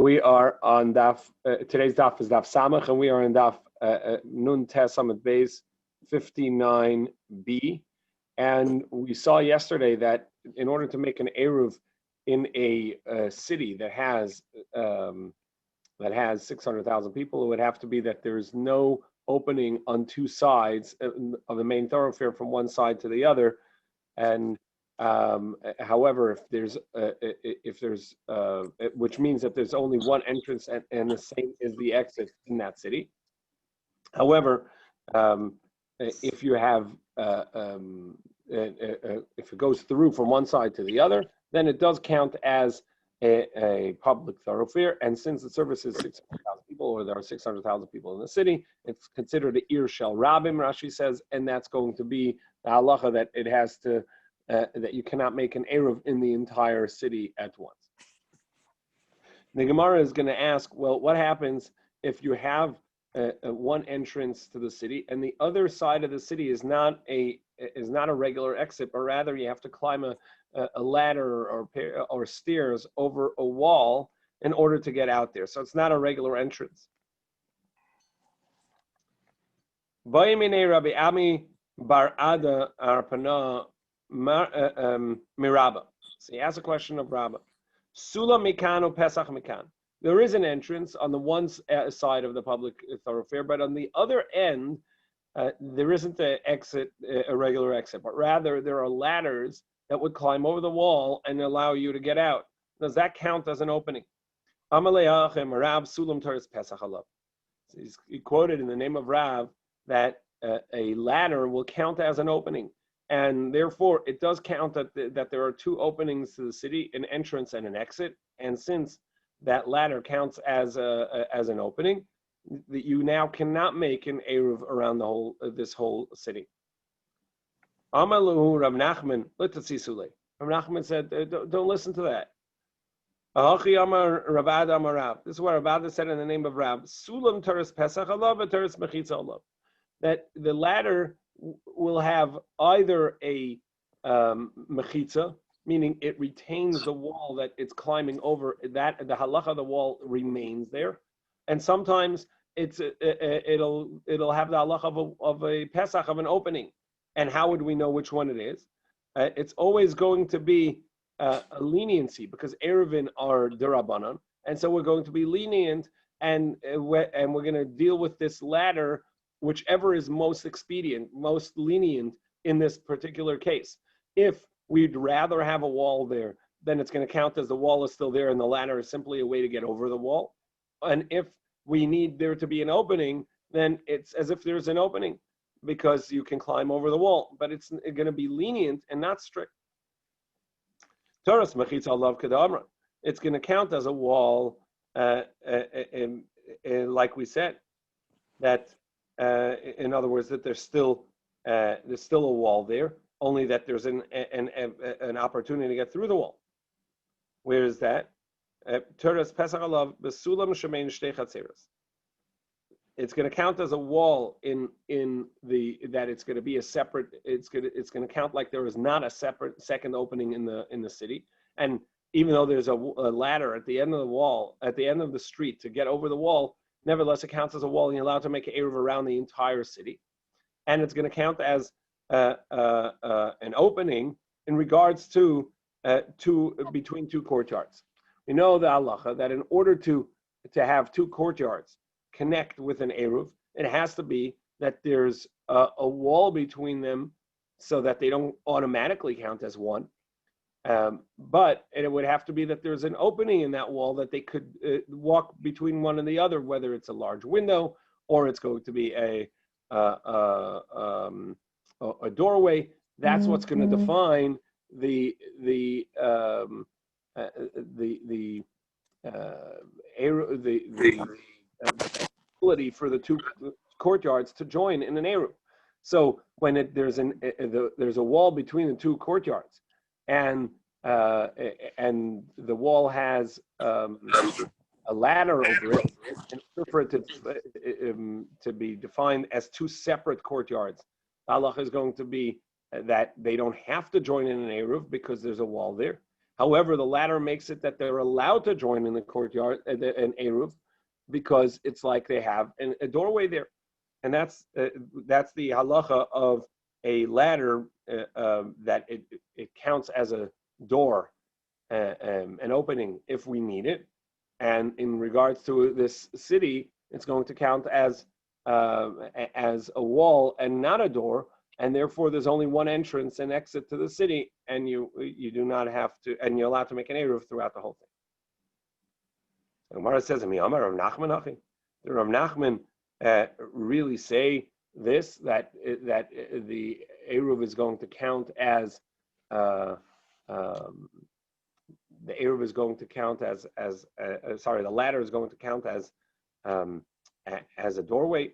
We are on Daf. Today's Daf is Daf Samach, and we are in Daf Nun Tes Amud Beis 59b. And we saw yesterday that in order to make an eruv in a city that has 600,000 people, it would have to be that there is no opening on two sides of the main thoroughfare from one side to the other. And however, if there's which means that there's only one entrance and the same is the exit in that city. However, if you have if it goes through from one side to the other, then it does count as a public thoroughfare. And since the service is 600,000 people, or there are 600,000 people in the city, it's considered an Ir Shel Rabim, Rashi says, and that's going to be the halacha that it has to. That you cannot make an eruv in the entire city at once. The Gemara is going to ask, well, what happens if you have one entrance to the city and the other side of the city is not a regular exit, but rather you have to climb a ladder or stairs over a wall in order to get out there. So it's not a regular entrance. Rabbi Ami bar Ada arpana Mirabba. So he asks a question of Rabba. Sula Mikano Pesach Mikan. There is an entrance on the one side of the public thoroughfare, but on the other end, there isn't a regular exit, but rather there are ladders that would climb over the wall and allow you to get out. Does that count as an opening? He quoted in the name of Rav that a ladder will count as an opening. And therefore, it does count that there are two openings to the city, an entrance and an exit. And since that ladder counts as an opening, that you now cannot make an eruv around this whole city. Amalu Rav Nachman, Rav Nachman said, don't listen to that. This is what Rav Ada said in the name of Rav. Sulam teres Pesach alav, teres mechitza alav. That the ladder will have either a mechitza, meaning it retains the wall that it's climbing over, that the halacha of the wall remains there, and sometimes it'll have the halacha of a pesach, of an opening. And how would we know which one it is? It's always going to be a leniency, because Eruvin are derabanan, and so we're going to be lenient, and we're going to deal with this ladder whichever is most expedient, most lenient in this particular case. If we'd rather have a wall there, then it's going to count as the wall is still there and the ladder is simply a way to get over the wall. And if we need there to be an opening, then it's as if there's an opening because you can climb over the wall, but it's going to be lenient and not strict. It's going to count as a wall, like we said, that in other words, that there's still a wall there, only that there's an opportunity to get through the wall. Where is that? It's going to count as a wall in that it's going to be a separate. It's going to count like there is not a separate second opening in the city. And even though there's a ladder at the end of the wall, at the end of the street to get over the wall, nevertheless, it counts as a wall, and you're allowed to make an eruv around the entire city. And it's going to count as an opening in regards to between two courtyards. We know the halacha that in order to have two courtyards connect with an eruv, it has to be that there's a wall between them so that they don't automatically count as one. But it would have to be that there's an opening in that wall that they could walk between one and the other, whether it's a large window or it's going to be a doorway. That's what's going to define the ability for the two courtyards to join in an eruv. So when there's a wall between the two courtyards, and the wall has a ladder over it, in order for it to be defined as two separate courtyards, the halacha is going to be that they don't have to join in an eruv because there's a wall there. However, the ladder makes it that they're allowed to join in the courtyard, an Eruv, because it's like they have a doorway there. And that's the halacha of a ladder, that it counts as a door, an opening if we need it. And in regards to this city, it's going to count as a wall and not a door, and therefore there's only one entrance and exit to the city, and you do not have to, and you're allowed to make an eruv throughout the whole thing. So Gemara says, "Mi Amar Rav Nachman Achi." Did Rav Nachman really say this, that the eruv is going to count as the eruv is going to count as the ladder is going to count as a doorway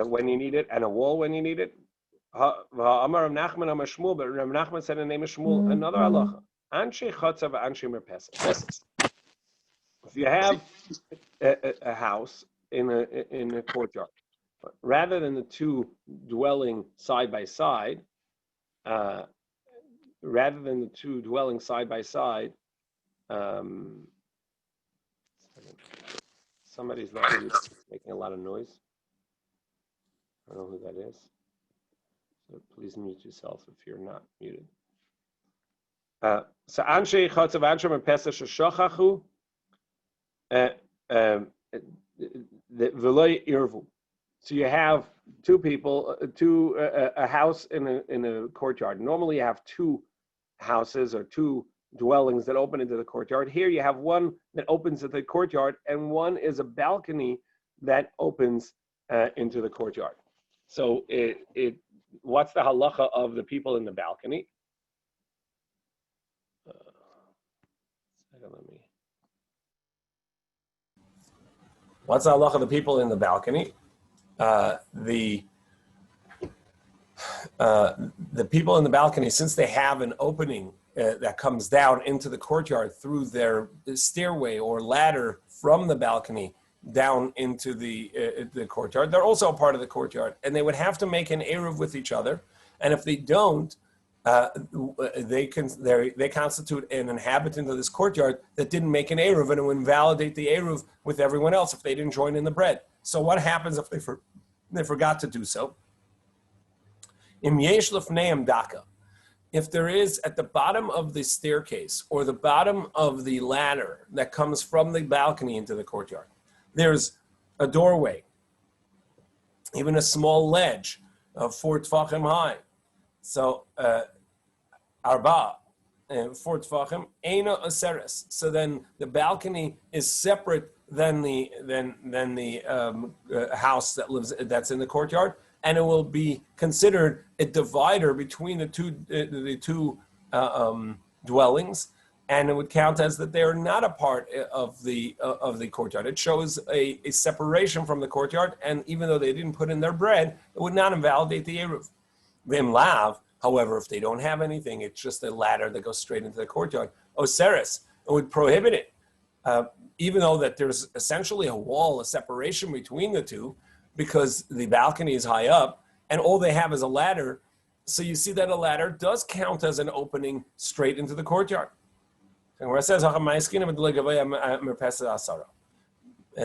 when you need it, and a wall when you need it. Amar Rav Nachman Amar Shmuel, but Rav Nachman said in the name of Shmuel another halacha. Anshe chotza v'anshe merpesa. If you have a house in a courtyard, rather than the two dwelling side by side, somebody's not really making a lot of noise. I don't know who that is. So please mute yourself if you're not muted. So Anshe Chotzav Anshe Merpesa Sheshochachu V'Lo Irvu. So you have two people, a house in a courtyard. Normally you have two houses or two dwellings that open into the courtyard. Here you have one that opens into the courtyard, and one is a balcony that opens into the courtyard. So what's the halacha of the people in the balcony? What's the halacha of the people in the balcony? The people in the balcony, since they have an opening that comes down into the courtyard through their stairway or ladder from the balcony down into the courtyard, they're also a part of the courtyard, and they would have to make an eruv with each other. And if they don't, they constitute an inhabitant of this courtyard that didn't make an eruv, and it would invalidate the eruv with everyone else if they didn't join in the bread. So what happens if they forgot to do so? Im yesh lefneim daka. If there is at the bottom of the staircase or the bottom of the ladder that comes from the balcony into the courtyard, there's a doorway, even a small ledge of 4 tefachim high. So arba, 4 tefachim, eina aseres. So then the balcony is separate than the house that's in the courtyard, and it will be considered a divider between the two dwellings, and it would count as that they are not a part of the courtyard. It shows a separation from the courtyard, and even though they didn't put in their bread, it would not invalidate the eruv. Vim lav, however, if they don't have anything, it's just a ladder that goes straight into the courtyard. Oseres, it would prohibit it, even though that there's essentially a wall, a separation between the two, because the balcony is high up, and all they have is a ladder. So you see that a ladder does count as an opening straight into the courtyard. And where it says, in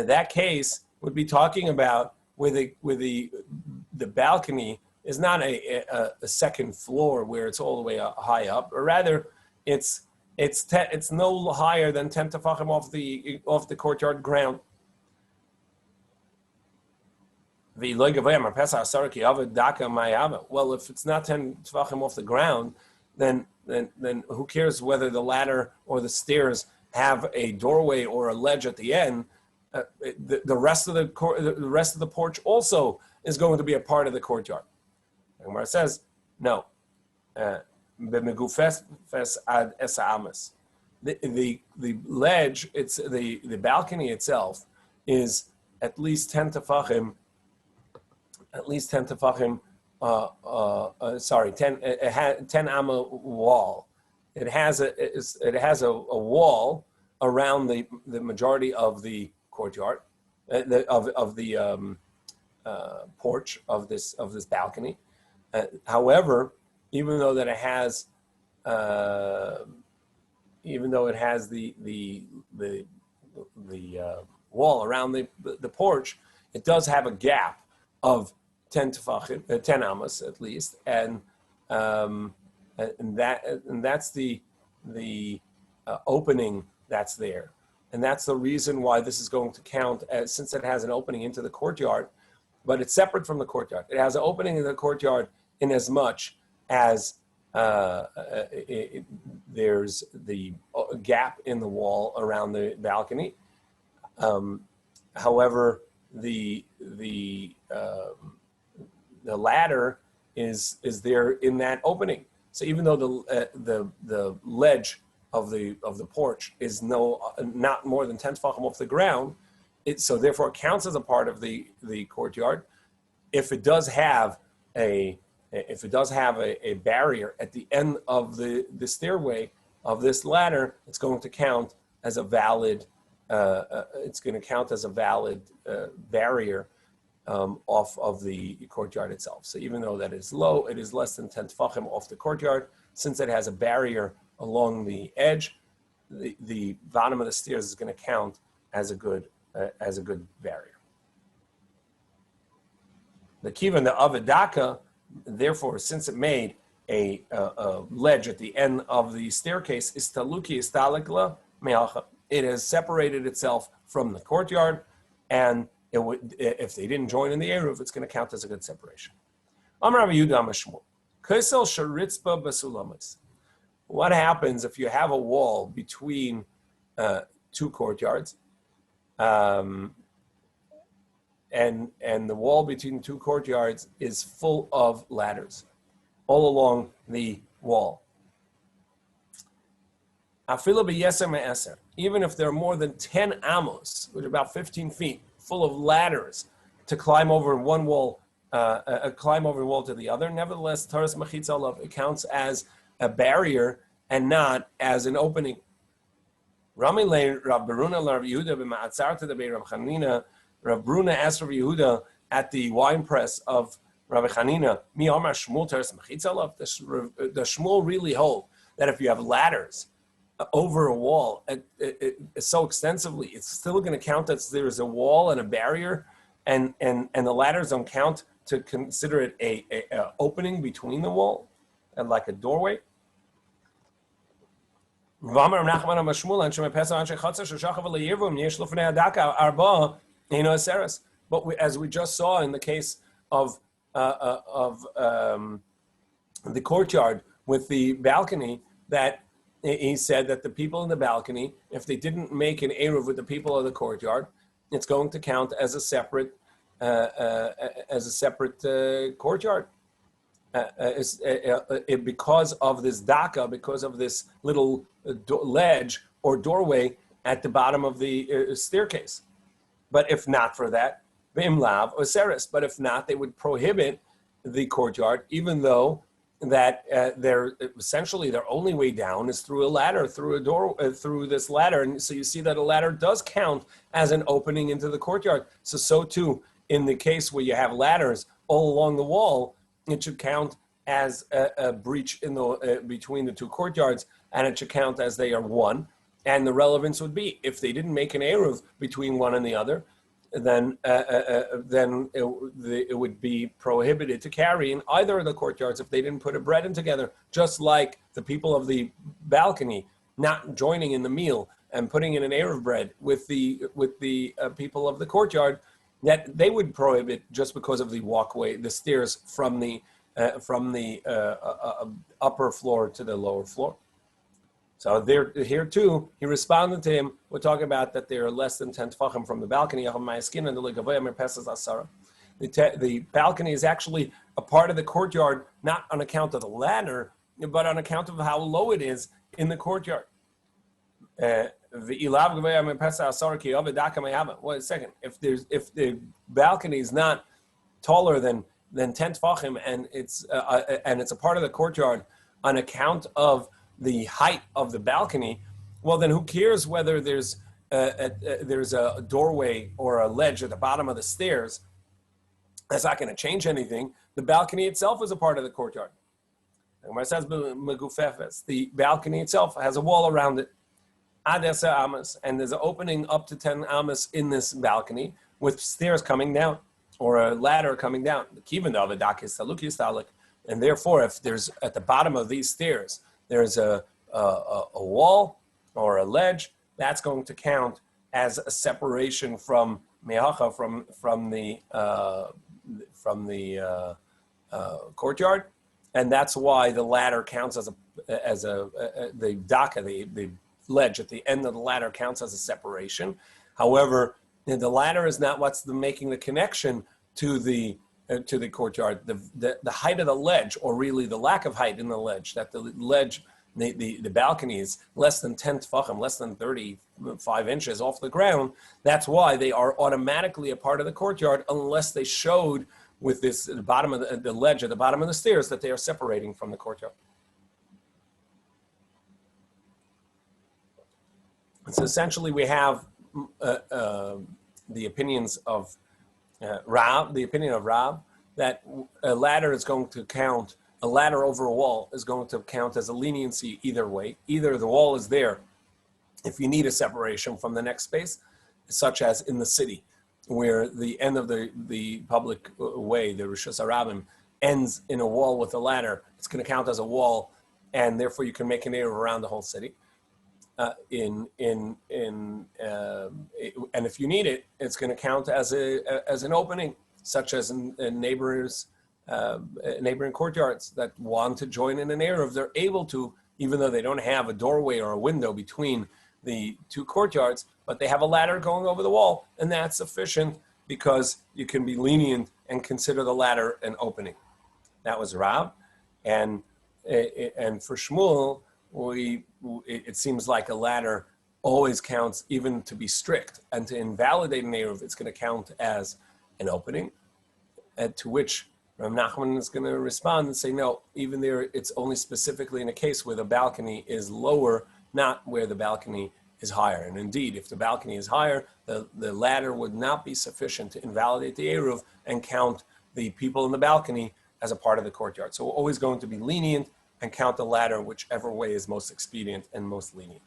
that case, would be talking about where the balcony is not a second floor where it's all the way high up, or rather, it's no higher than 10 tefachim off the courtyard ground. Well, if it's not 10 tefachim off the ground, then who cares whether the ladder or the stairs have a doorway or a ledge at the end? The rest of the porch also is going to be a part of the courtyard. And where it says no, the ledge, it's the balcony itself is at least 10 tefachim. At least 10 tefachim. 10 amma wall. It has a wall around the majority of the courtyard, of the porch of this balcony. However, even though that it has even though it has the wall around the porch, it does have a gap of 10 tefachim, 10 amos at least, and that's the opening that's there, and that's the reason why this is going to count as, since it has an opening into the courtyard, but it's separate from the courtyard. It has an opening in the courtyard in as much as there's the gap in the wall around the balcony. However, the ladder is there in that opening. So even though the ledge of the porch is not more than 10 tefachim off the ground, so therefore it counts as a part of the courtyard. If it does have a barrier at the end of the stairway of this ladder, it's going to count as a valid. It's going to count as a valid barrier off of the courtyard itself. So even though that is low, it is less than 10 tefachim off the courtyard. Since it has a barrier along the edge, the bottom of the stairs is going to count as a good barrier. The kiva and the avedaka, therefore, since it made a ledge at the end of the staircase, is taluki istalikla me'acha. It has separated itself from the courtyard, and it would, if they didn't join in the Eruv, it's going to count as a good separation. Amar Rabbi Yehuda Amar Shmuel, Kollel sharitzpa basulamas. What happens if you have a wall between two courtyards, and the wall between two courtyards is full of ladders all along the wall? Even if there are more than 10 amos, which are about 15 feet, full of ladders to climb over one wall, climb over one wall to the other, nevertheless, Taras Mechitza Olav, it counts as a barrier and not as an opening. Rav Bruna asked Rabbi Yehuda at the wine press of Rabbi Chanina, does Shmuel really hold that if you have ladders over a wall so extensively, it's still going to count as there is a wall and a barrier, and the ladders don't count to consider it a opening between the wall and like a doorway? But as we just saw in the case of the courtyard with the balcony, that he said that the people in the balcony, if they didn't make an eruv with the people of the courtyard, it's going to count as a separate courtyard. Because of this daka, because of this little ledge or doorway at the bottom of the staircase. But if not for that, b'imlav or seres. But if not, they would prohibit the courtyard, even though that they're essentially their only way down is through a ladder, through a door, through this ladder. And so you see that a ladder does count as an opening into the courtyard. So too, in the case where you have ladders all along the wall, it should count as a breach in the between the two courtyards, and it should count as they are one. And the relevance would be, if they didn't make an eruv between one and the other, then it would be prohibited to carry in either of the courtyards if they didn't put a bread in together, just like the people of the balcony not joining in the meal and putting in an eruv bread with the people of the courtyard, that they would prohibit just because of the walkway, the stairs from the upper floor to the lower floor. So there, here too, he responded to him. We're talking about that there are less than 10 tefachim from the balcony. The balcony is actually a part of the courtyard, not on account of the ladder, but on account of how low it is in the courtyard. Wait a second. If the balcony is not taller than 10 tefachim and it's a part of the courtyard on account of the height of the balcony, well then who cares whether there's a doorway or a ledge at the bottom of the stairs? That's not going to change anything. The balcony itself is a part of the courtyard. Gemara says megufefes. The balcony itself has a wall around it. Ad 10 amas, and there's an opening up to 10 amas in this balcony with stairs coming down or a ladder coming down. The kivin of a dak is taluk yistalik, and therefore, if there's at the bottom of these stairs there's a wall or a ledge, that's going to count as a separation from mehacha from the courtyard, and that's why the ladder counts as the daka, the ledge at the end of the ladder counts as a separation. However, the ladder is not what's making the connection to the courtyard. The height of the ledge, or really the lack of height in the ledge, that the ledge, the balcony is less than 10 tefachim, less than 35 inches off the ground. That's why they are automatically a part of the courtyard, unless they showed with this the bottom of the ledge at the bottom of the stairs that they are separating from the courtyard. So essentially, we have the opinions of Rab, the opinion of Rab, that a ladder is going to count, a ladder over a wall is going to count as a leniency either way. Either the wall is there if you need a separation from the next space, such as in the city, where the end of the public way, the Rishus Harabim, ends in a wall with a ladder. It's going to count as a wall, and therefore you can make an area around the whole city. And if you need it, it's going to count as an opening, such as in neighboring courtyards that want to join in an eruv. They're able to, even though they don't have a doorway or a window between the two courtyards, but they have a ladder going over the wall, and that's sufficient because you can be lenient and consider the ladder an opening. That was Rav, and for Shmuel, it seems like a ladder always counts, even to be strict, and to invalidate an eruv, it's going to count as an opening. And to which Rav Nachman is going to respond and say, no, even there, it's only specifically in a case where the balcony is lower, not where the balcony is higher. And indeed, if the balcony is higher, the ladder would not be sufficient to invalidate the eruv and count the people in the balcony as a part of the courtyard. So we're always going to be lenient and count the ladder whichever way is most expedient and most lenient.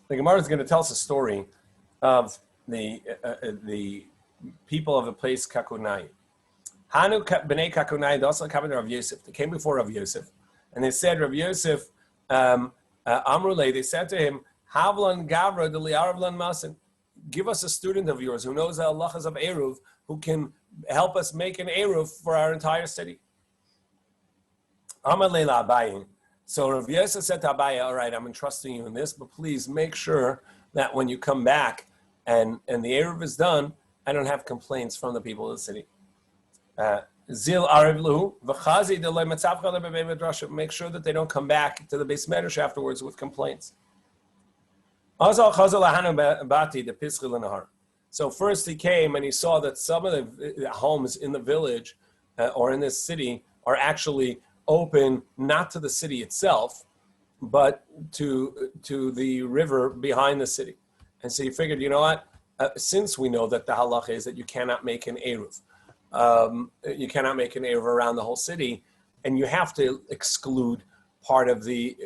The Gemara is going to tell us a story of the people of the place Kakunai. Hanu b'nei Kakunai also came to Rav Yosef. They came before Rav Yosef, and they said, Rav Yosef, Amrulei, they said to him, Havlan Gavra de Liaravlan Masin, give us a student of yours who knows the halachas of Eruv, who can help us make an Eruv for our entire city. Amalei Abayin. So Rav Yosef said to Abaya, all right, I'm entrusting you in this, but please make sure that when you come back and the Eruv is done, I don't have complaints from the people of the city. Zil Arivlu, V'chazi delay Matzavcha lebebei medrasha. Make sure that they don't come back to the Beis Medrash afterwards with complaints. Azal Chazal Lahanu Bati the Pischil Nahar. So first he came and he saw that some of the homes in the village or in this city are actually open not to the city itself, but to the river behind the city. And so he figured, you know what? Since we know that the halacha is that you cannot make an eruv, you cannot make an eruv around the whole city, and you have to exclude part of the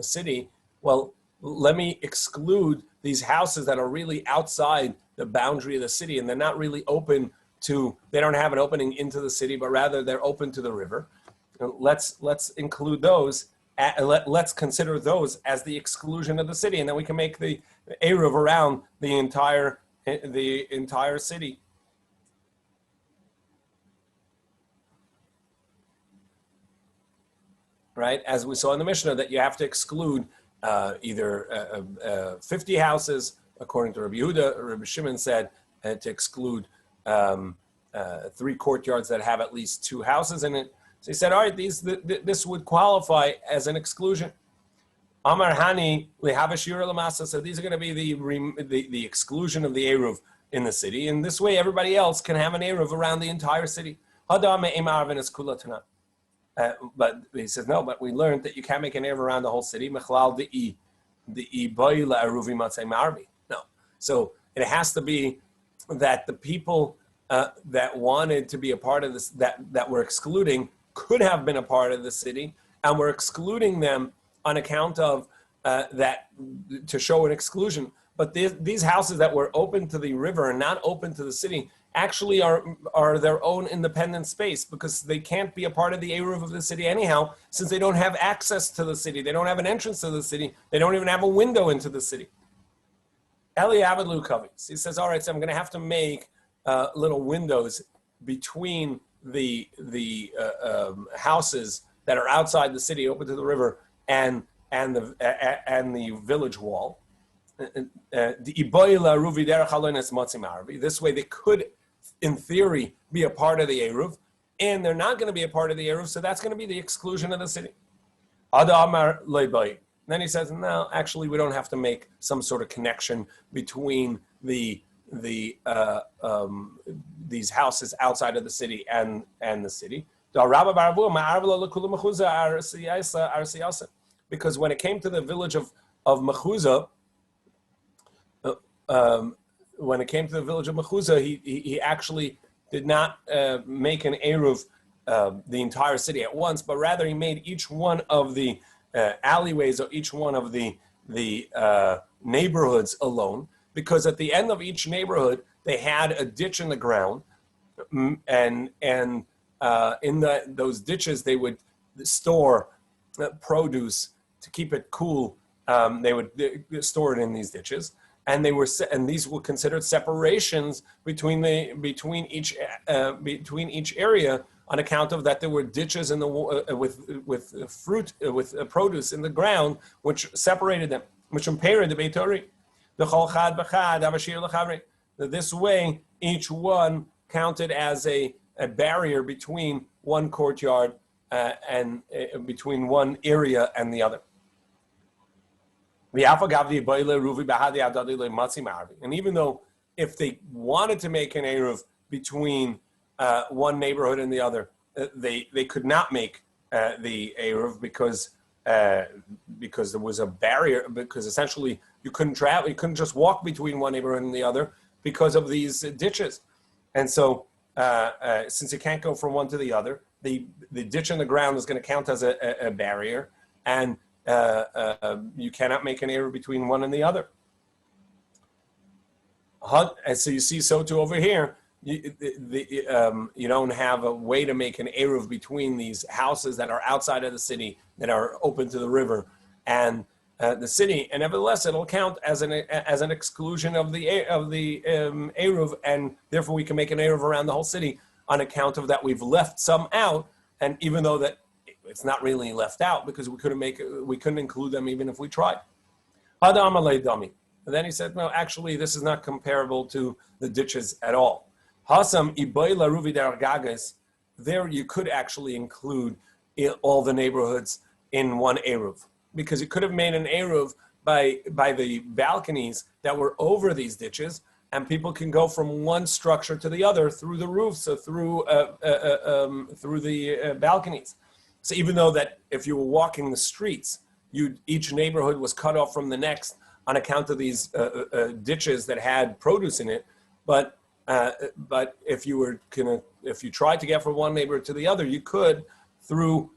city. Well, let me exclude these houses that are really outside the boundary of the city, and they're not really open to. They don't have an opening into the city, but rather they're open to the river. Let's include those. Let's consider those as the exclusion of the city, and then we can make the eruv around the entire city. Right, as we saw in the Mishnah, that you have to exclude either 50 houses, according to Rabbi Yehuda. Rabbi Shimon said to exclude 3 courtyards that have at least 2 houses in it. So he said, all right, this would qualify as an exclusion. Amar Hani, we have a shira lamasa. So these are going to be the exclusion of the eruv in the city. And this way, everybody else can have an eruv around the entire city. But he says, no, but we learned that you can't make an eruv around the whole city. No. So it has to be that the people that wanted to be a part of this, that we're excluding, could have been a part of the city, and we're excluding them on account of that to show an exclusion. But these houses that were open to the river and not open to the city actually are their own independent space, because they can't be a part of the Eruv of the city anyhow, since they don't have access to the city. They don't have an entrance to the city. They don't even have a window into the city. Eli Abed Lukavis. He says, all right, so I'm going to have to make little windows between the houses that are outside the city, open to the river, and the village wall. This way they could, in theory, be a part of the Eruv, and they're not going to be a part of the Eruv, so that's going to be the exclusion of the city. Then he says, no, actually, we don't have to make some sort of connection between these houses outside of the city and the city. Because when it came to the village of Mechuzah, he actually did not make an Eruv the entire city at once, but rather he made each one of the alleyways or each one of the neighborhoods alone, because at the end of each neighborhood they had a ditch in the ground, and in those ditches they would store produce to keep it cool. They would store it in these ditches, and these were considered separations between each area, on account of that there were ditches in the with fruit with produce in the ground which separated them, which impaired the Beitori. This way, each one counted as a barrier between one courtyard and between one area and the other. And even though if they wanted to make an Eruv between one neighborhood and the other, they could not make the Eruv because there was a barrier, because essentially you couldn't travel, you couldn't just walk between one neighborhood and the other because of these ditches. And so since you can't go from one to the other, the ditch in the ground is going to count as a barrier, and you cannot make an Eruv between one and the other. And so you see, so too over here, you don't have a way to make an Eruv between these houses that are outside of the city, that are open to the river, and the city, and nevertheless it'll count as an exclusion of the Eruv, and therefore we can make an Eruv around the whole city on account of that we've left some out, and even though that it's not really left out, because we couldn't include them even if we tried. And then he said, no, actually this is not comparable to the ditches at all. There you could actually include all the neighborhoods in one Eruv, because you could have made an Eruv by the balconies that were over these ditches, and people can go from one structure to the other through the roofs or through the balconies. So even though that if you were walking the streets, each neighborhood was cut off from the next on account of these ditches that had produce in it, but if you tried to get from one neighborhood to the other, you could through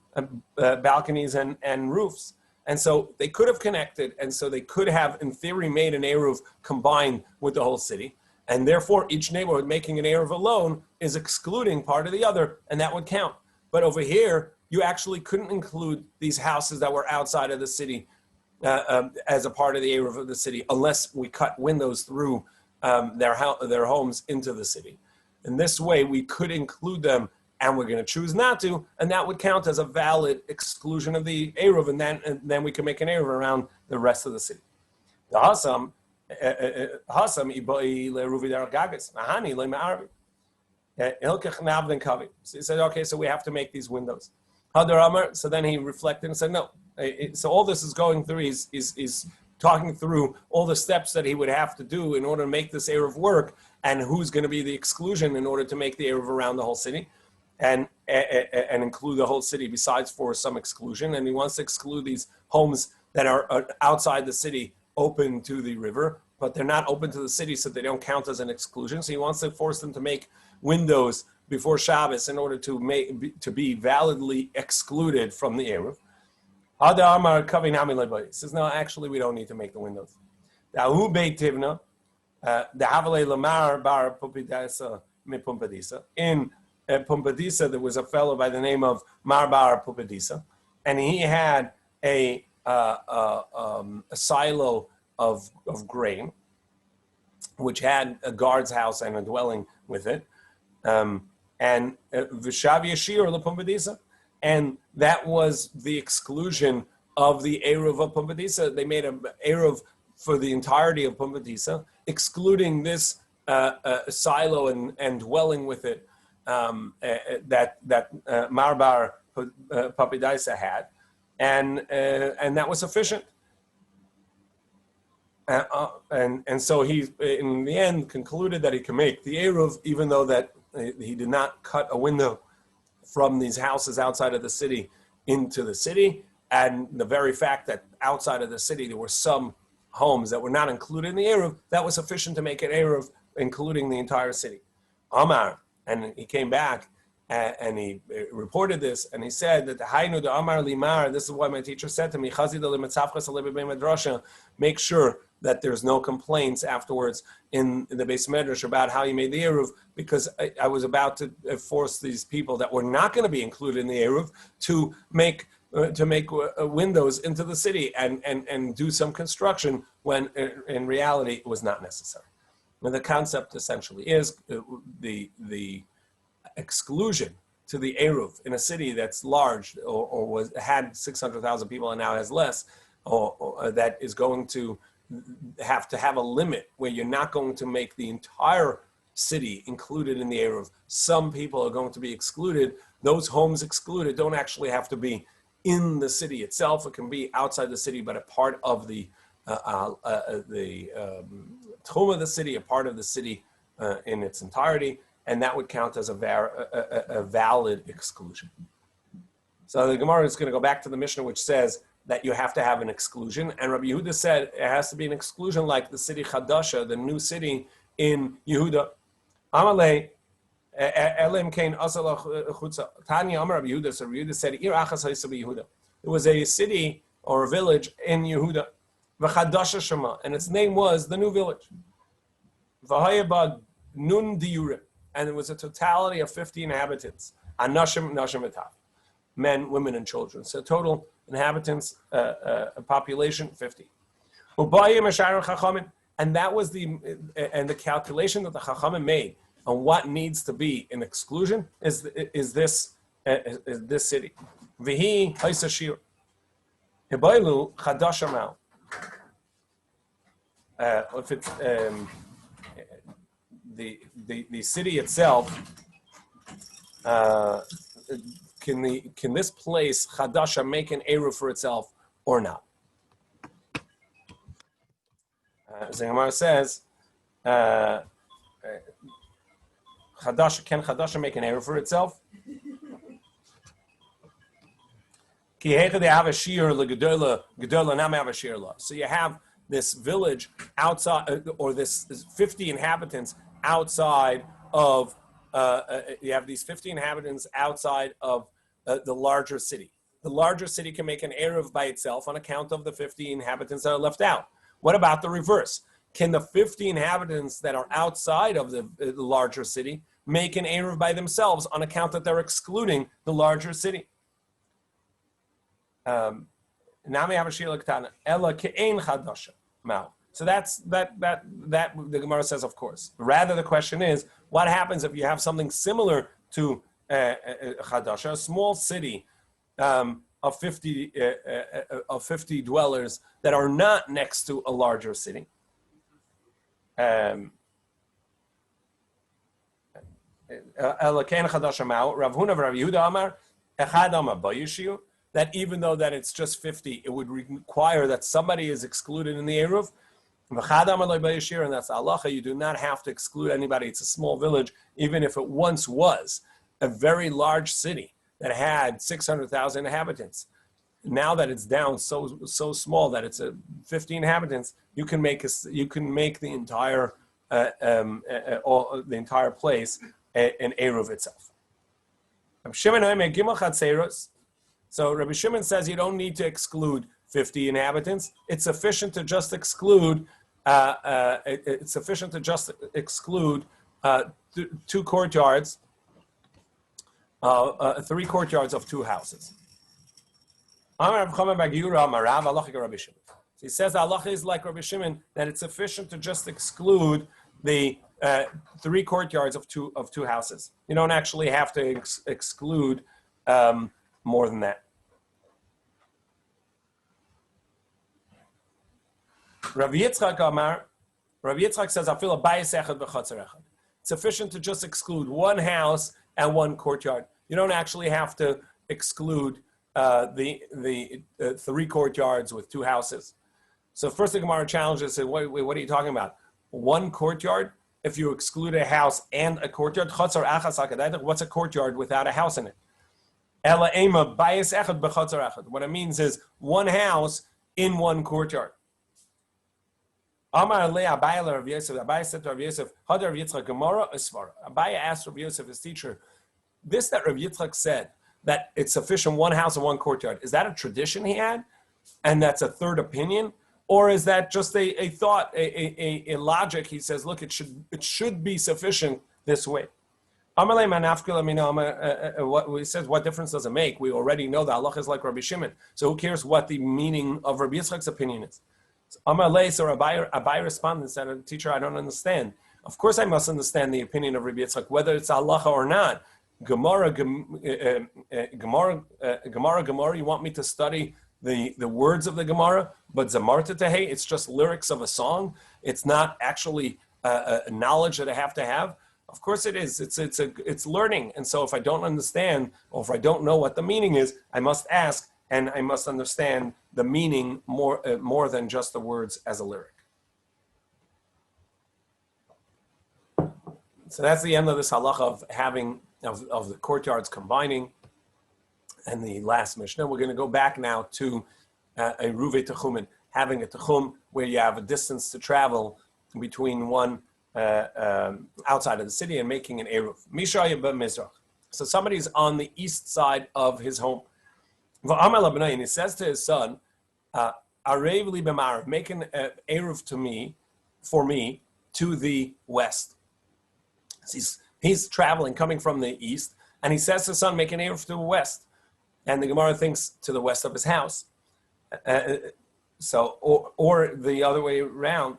balconies and roofs. And so they could have connected, and so they could have, in theory, made an Eruv combined with the whole city. And therefore, each neighborhood making an Eruv alone is excluding part of the other, and that would count. But over here, you actually couldn't include these houses that were outside of the city as a part of the Eruv of the city, unless we cut windows through their homes into the city. In this way, we could include them, and we're going to choose not to, and that would count as a valid exclusion of the Eruv, and then we can make an Eruv around the rest of the city. The Hasam ibai le'eruvi derech gagas, mahani le'ma'arvi. So he said, okay, so we have to make these windows. So then he reflected and said, no. So all this is going through, he's talking through all the steps that he would have to do in order to make this Eruv work, and who's going to be the exclusion in order to make the Eruv around the whole city, and include the whole city besides for some exclusion. And he wants to exclude these homes that are outside the city, open to the river, but they're not open to the city, so they don't count as an exclusion. So he wants to force them to make windows before Shabbos in order to be validly excluded from the Eruv. He says, no, actually, we don't need to make the windows. In Pumpadisa, there was a fellow by the name of Marbar Pumpadisa, and he had a silo of grain, which had a guard's house and a dwelling with it, and Vishav Yashir LaPumpadisa, and that was the exclusion of the Eruv of Pumpadisa. They made an Eruv for the entirety of Pumpadisa, excluding this silo and dwelling with it that Marbar Papidaisa had, and that was sufficient. And so he, in the end, concluded that he can make the Eruv, even though that he did not cut a window from these houses outside of the city into the city, and the very fact that outside of the city there were some homes that were not included in the Eruv, that was sufficient to make an Eruv, including the entire city. Amar, and he came back and he reported this, and he said that the Hainu de Amar Limar, this is what my teacher said to me, make sure that there's no complaints afterwards in the Beis Medrash about how you made the Eruv, because I was about to force these people that were not going to be included in the Eruv to make windows into the city and do some construction when in reality it was not necessary. And the concept essentially is the exclusion to the Eruv in a city that's large or had 600,000 people and now has less, or that is going to have a limit where you're not going to make the entire city included in the Eruv. Some people are going to be excluded. Those homes excluded don't actually have to be in the city itself. It can be outside the city, but a part of the tchum of the city, a part of the city in its entirety, and that would count as a valid exclusion. So the Gemara is going to go back to the Mishnah, which says that you have to have an exclusion, and Rabbi Yehuda said it has to be an exclusion like the city Chadasha, the new city in Yehuda. Amalei Elim Kain Asalach Chutza Tanya Amar Rabbi Yehuda. So Rabbi Yehuda said, Ir Achas Haysa Yehuda. There was a city or a village in Yehuda, V'Chadasha Shema, and its name was the new village. V'Hayabad Nun Diurim, and it was a totality of 50 inhabitants. Anashim Etaf, men, women, and children. So total inhabitants, a population 50. And that was the calculation that the Chachamim made on what needs to be an exclusion is this city. Vihi Haisashir. Hebailu Chadashamal. If it's the city itself, can this place Chadasha make an Eruv for itself or not? Gemara says, can Chadasha make an Eruv for itself? So you have this village outside, or this 50 inhabitants outside of, you have these 50 inhabitants outside of the larger city. The larger city can make an Eruv by itself on account of the 50 inhabitants that are left out. What about the reverse? Can the 50 inhabitants that are outside of the larger city make an Eruv by themselves on account that they're excluding the larger city? So that's that the Gemara says, of course. Rather, the question is, what happens if you have something similar to Chadasha, a small city of 50 dwellers that are not next to a larger city? That even though that it's just 50, it would require that somebody is excluded in the Eruv. And that's halacha. You do not have to exclude anybody. It's a small village, even if it once was a very large city that had 600,000 inhabitants. now that it's down so small that it's 50 inhabitants, you can make the entire the entire place an eruv itself. So Rabbi Shimon says you don't need to exclude 50 inhabitants. It's sufficient to just exclude. It's sufficient to just exclude 2 courtyards, 3 courtyards of 2 houses. So he says the halacha is like Rabbi Shimon, that it's sufficient to just exclude the 3 courtyards of two houses. You don't actually have to exclude more than that. Rabbi Yitzchak says, "I feel a bayis echad b'chatzer echad." It's sufficient to just exclude 1 house and 1 courtyard. You don't actually have to exclude the 3 courtyards with 2 houses. So first the Gemara challenges, said, what are you talking about? 1 courtyard? If you exclude a house and a courtyard, what's a courtyard without a house in it? What it means is 1 house in 1 courtyard. Abaye said to Rav Yosef, Abaye asked Rav Yosef, his teacher, this that Rav Yitzchak said, that it's sufficient 1 house and 1 courtyard, is that a tradition he had? And that's a third opinion? Or is that just a thought, a logic? He says, look, it should be sufficient this way. What he says, what difference does it make? We already know that Allah is like Rabbi Shimon. So who cares what the meaning of Rabbi Yitzchak's opinion is? So Abai responded and said, teacher, I don't understand. Of course I must understand the opinion of Rabbi Yitzchak, whether it's halacha or not. Gemara, you want me to study the words of the Gemara, but Zamarta Tehei, it's just lyrics of a song. It's not actually a knowledge that I have to have. Of course it is. It's learning. And so if I don't understand, or if I don't know what the meaning is, I must ask, and I must understand the meaning more than just the words as a lyric. So that's the end of this halacha of having of the courtyards combining. And the last Mishnah, we're going to go back now to a Ruve Techumin, having a Techum where you have a distance to travel between one outside of the city and making an Eruv. Mishaya b'Mizrach. So somebody's on the east side of his home. And he says to his son, Arev li b'marav, make an Eruv for me, to the west. So he's traveling, coming from the east, and he says to his son, make an Eruv to the west. And the Gemara thinks to the west of his house. Or the other way around,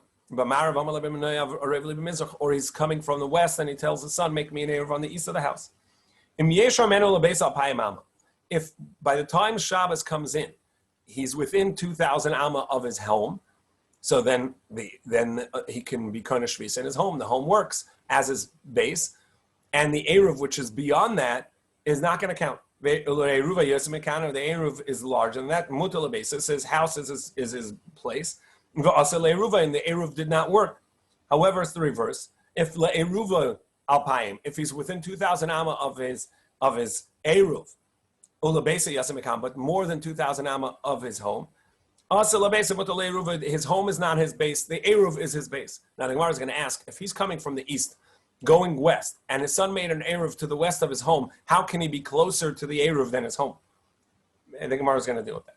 or he's coming from the west and he tells his son, make me an Eruv on the east of the house. If by the time Shabbos comes in, he's within 2,000 amma of his home, so then he can be Kohen Shvis in his home. The home works as his base, and the Eruv, which is beyond that, is not going to count. The Eruv is larger than that. Mutal basis, his house is his place. And the Eruv did not work. However, it's the reverse. If Eruva alpayim, if he's within 2,000 amma of his Eruv, but more than 2,000 amma of his home, his home is not his base. The Eruv is his base. Now the Gemara is going to ask, if he's coming from the east, going west, and his son made an Eruv to the west of his home, how can he be closer to the Eruv than his home? And the Gemara is going to deal with that.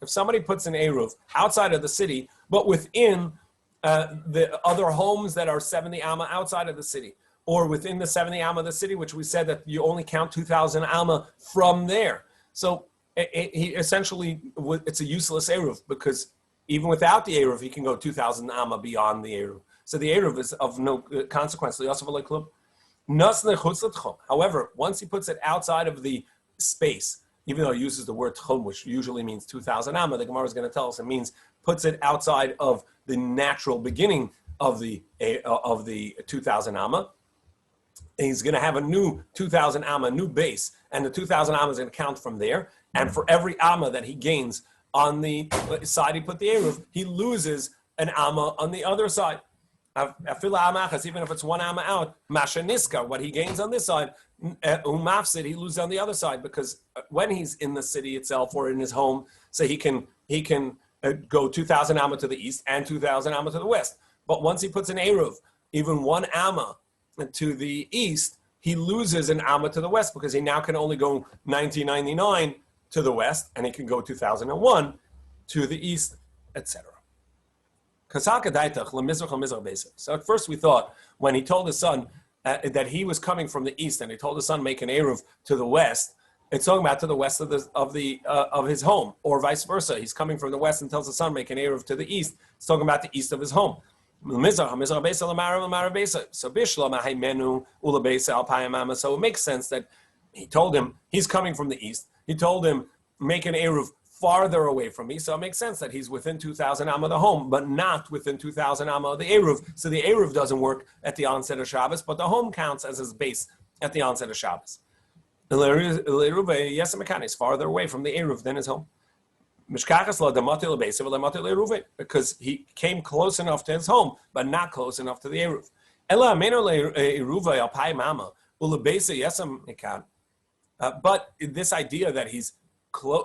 If somebody puts an Eruv outside of the city, but within the other homes that are 70 amma outside of the city, or within the 70 amma of the city, which we said that you only count 2,000 amma from there. So he essentially, it's a useless Eruv, because even without the Eruv, he can go 2,000 amma beyond the Eruv. So the Eruv is of no consequence. However, once he puts it outside of the space, even though he uses the word tchum, which usually means 2,000 amma, the Gemara is going to tell us it means puts it outside of the natural beginning of the 2,000 amma. He's going to have a new 2,000 amma, new base, and the 2,000 amma is going to count from there. And for every amma that he gains on the side he put the Eruv, he loses an amma on the other side. Even if it's 1 amma out, Masha Niska, what he gains on this side, Umafsid, he loses on the other side, because when he's in the city itself or in his home, so he can go 2,000 amma to the east and 2,000 amma to the west. But once he puts an eruv, even 1 amma to the east, he loses an amma to the west, because he now can only go 1999 to the west, and he can go 2001 to the east, etc. So at first we thought, when he told his son that he was coming from the east, and he told his son make an eruv to the west, it's talking about to the west of his home, or vice versa. He's coming from the west and tells his son make an eruv to the east. It's talking about the east of his home. So it makes sense that he told him he's coming from the east. He told him make an eruv farther away from me, so it makes sense that he's within 2,000 amma of the home, but not within 2,000 amma of the eruv. So the eruv doesn't work at the onset of Shabbos, but the home counts as his base at the onset of Shabbos. Is farther away from the eruv than his home, because he came close enough to his home, but not close enough to the eruv. But this idea that he's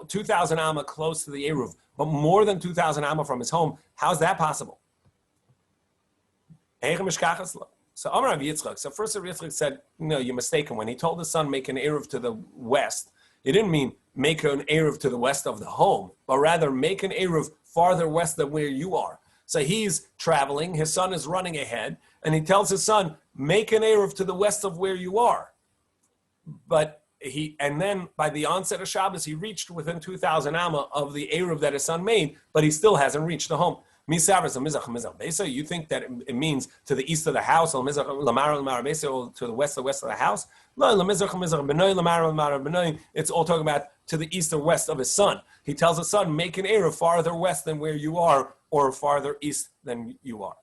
2,000 amma close to the eruv, but more than 2,000 amma from his home, how's that possible? So Amar Rabbi Yitzchak. So first Rabbi Yitzchak said, no, you're mistaken. When he told his son make an eruv to the west, he didn't mean make an eruv to the west of the home, but rather make an eruv farther west than where you are. So he's traveling, his son is running ahead, and he tells his son, make an eruv to the west of where you are. And then by the onset of Shabbos, he reached within 2,000 amma of the eruv that his son made, but he still hasn't reached the home. You think that it means to the east of the house, or to the west of the house? It's all talking about to the east or west of his son. He tells his son, make an eruv farther west than where you are, or farther east than you are.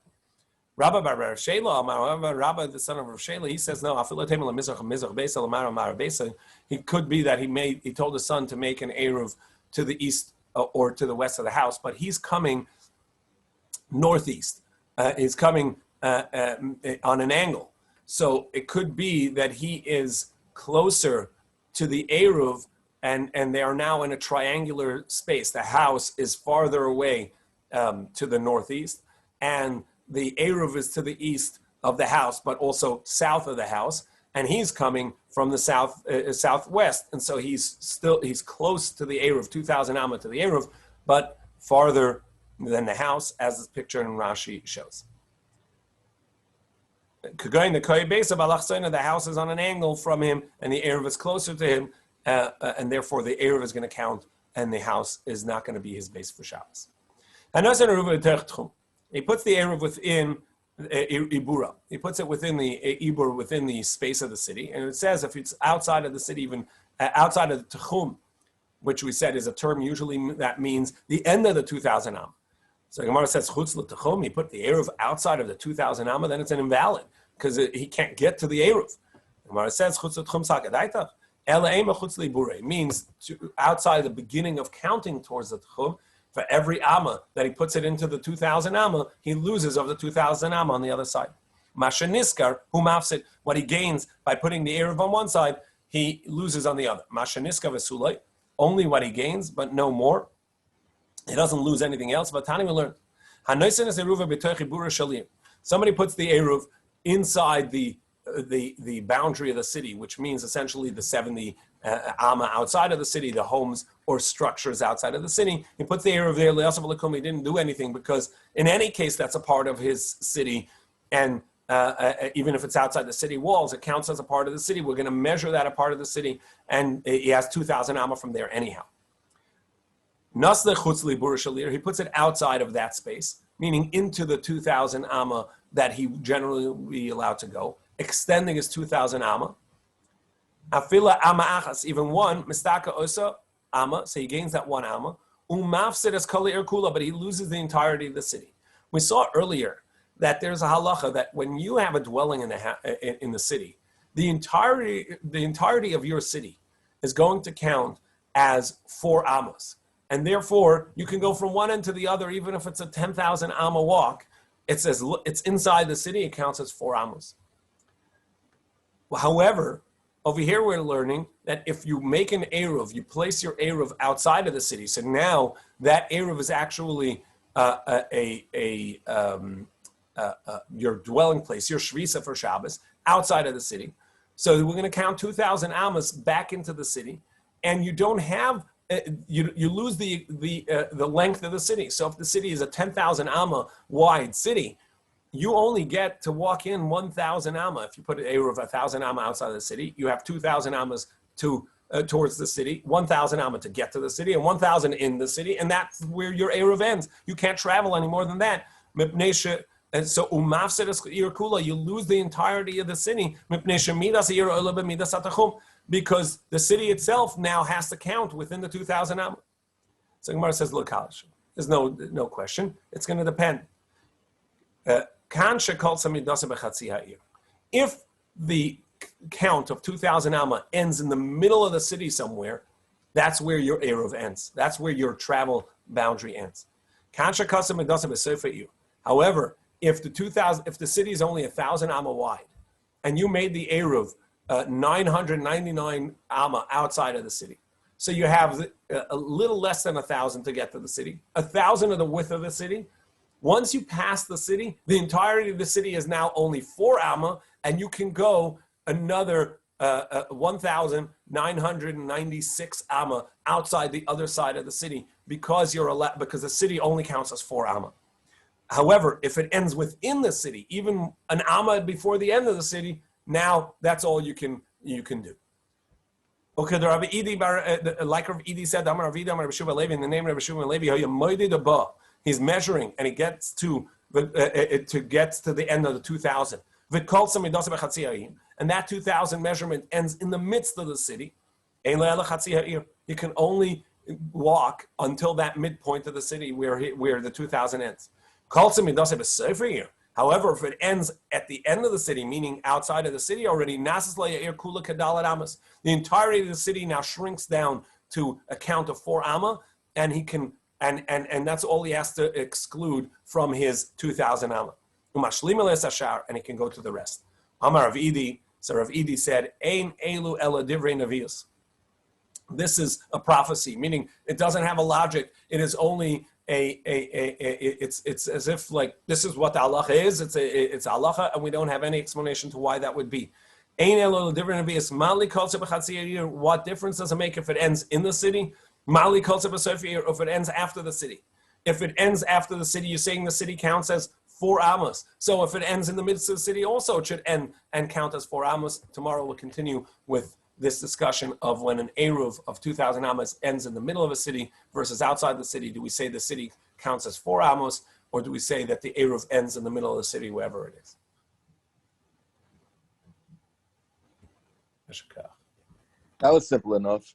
Rabbi the son of Rav Shela, he says no. It could be that he told his son to make an eruv to the east or to the west of the house, but he's coming northeast. He's coming on an angle, so it could be that he is closer to the eruv, and they are now in a triangular space. The house is farther away to the northeast, and the eruv is to the east of the house, but also south of the house, and he's coming from the southwest, and so he's close to the eruv, 2,000 amma to the eruv, but farther than the house, as this picture in Rashi shows. The house is on an angle from him, and the eruv is closer to him, and therefore the eruv is going to count, and the house is not going to be his base for Shabbos. He puts the eruv within ibura. He puts it within the ibur, within the space of the city, and it says if it's outside of the city, even outside of the techum, which we said is a term usually that means the end of the 2,000 am. So Gemara says chutz l'techum. He put the eruv outside of the 2,000 amma, then it's an invalid because he can't get to the eruv. Gemara says chutz l'techum sakadaitach ela ema chutz l'ibure, means outside the beginning of counting towards the techum. For every amma that he puts it into the 2,000 amma, he loses of the 2,000 amma on the other side. Mashaniskar, hu mafsid, what he gains by putting the eruv on one side, he loses on the other. Mashaniskar v'sulay, only what he gains, but no more. He doesn't lose anything else. But Tani we learned. Somebody puts the eruv inside the boundary of the city, which means essentially the 70 amma outside of the city, the homes or structures outside of the city. He puts the eruv there. He didn't do anything because in any case that's a part of his city, and even if it's outside the city walls, it counts as a part of the city. We're going to measure that a part of the city, and he has 2,000 amma from there anyhow. He puts it outside of that space, meaning into the 2,000 amma that he generally will be allowed to go, extending his 2,000 amma. Afila amma achas, even one, mistaka osa amma, so he gains that one amma. Umafsid as kali erkula, but he loses the entirety of the city. We saw earlier that there's a halacha that when you have a dwelling in the city, the entirety of your city is going to count as 4 ammas. And therefore, you can go from one end to the other, even if it's a 10,000 amma walk. It says it's inside the city, it counts as 4 ammas. However, Over here, we're learning that if you make an Eruv, you place your Eruv outside of the city. So now that Eruv is actually your dwelling place, your shvisa for Shabbos, outside of the city. So we're going to count 2,000 amas back into the city, and you don't have you lose the length of the city. So if the city is a 10,000 amma wide city, you only get to walk in 1,000 amma. If you put an Eruv 1,000 amma outside of the city, you have 2,000 ammas towards the city, 1,000 amma to get to the city, and 1,000 in the city, and that's where your Eruv ends. You can't travel any more than that. And so you lose the entirety of the city because the city itself now has to count within the 2,000 amma. So Gemara says, look, there's no question. It's going to depend. If the count of 2,000 amma ends in the middle of the city somewhere, that's where your Eruv ends. That's where your travel boundary ends. However, if the city is only 1,000 amma wide, and you made the Eruv 999 amma outside of the city, so you have a little less than 1,000 to get to the city, 1,000 of the width of the city. Once you pass the city, the entirety of the city is now only 4 amma, and you can go another 1,996 amma outside the other side of the city because the city only counts as 4 amma. However, if it ends within the city, even an amma before the end of the city, now that's all you can do. Okay, the Rabbi Idi, like Rabbi Idi said, in the name of Rabbi Shua Levi, he's measuring, and he gets to the end of the 2,000. And that 2,000 measurement ends in the midst of the city. You can only walk until that midpoint of the city where the 2,000 ends. However, if it ends at the end of the city, meaning outside of the city already, the entirety of the city now shrinks down to a count of 4 amma, and he can and that's all he has to exclude from his 2,000 amma. And he can go to the rest. Amar Rav Idi, so Rav Idi said, Ein elu ela divrei navius. This is a prophecy, meaning it doesn't have a logic. It is only it's as if like this is what the halacha is. It's halacha, and we don't have any explanation to why that would be. Ein elu ela divrei navius. Mali kol shebachatzi. What difference does it make if it ends in the city? Mali kol shebasofir, if it ends after the city. If it ends after the city, you're saying the city counts as 4 ammas. So if it ends in the midst of the city, also it should end and count as 4 ammas. Tomorrow we'll continue with this discussion of when an Eruv of 2,000 ammas ends in the middle of a city versus outside the city. Do we say the city counts as 4 ammas, or do we say that the Eruv ends in the middle of the city, wherever it is? That was simple enough.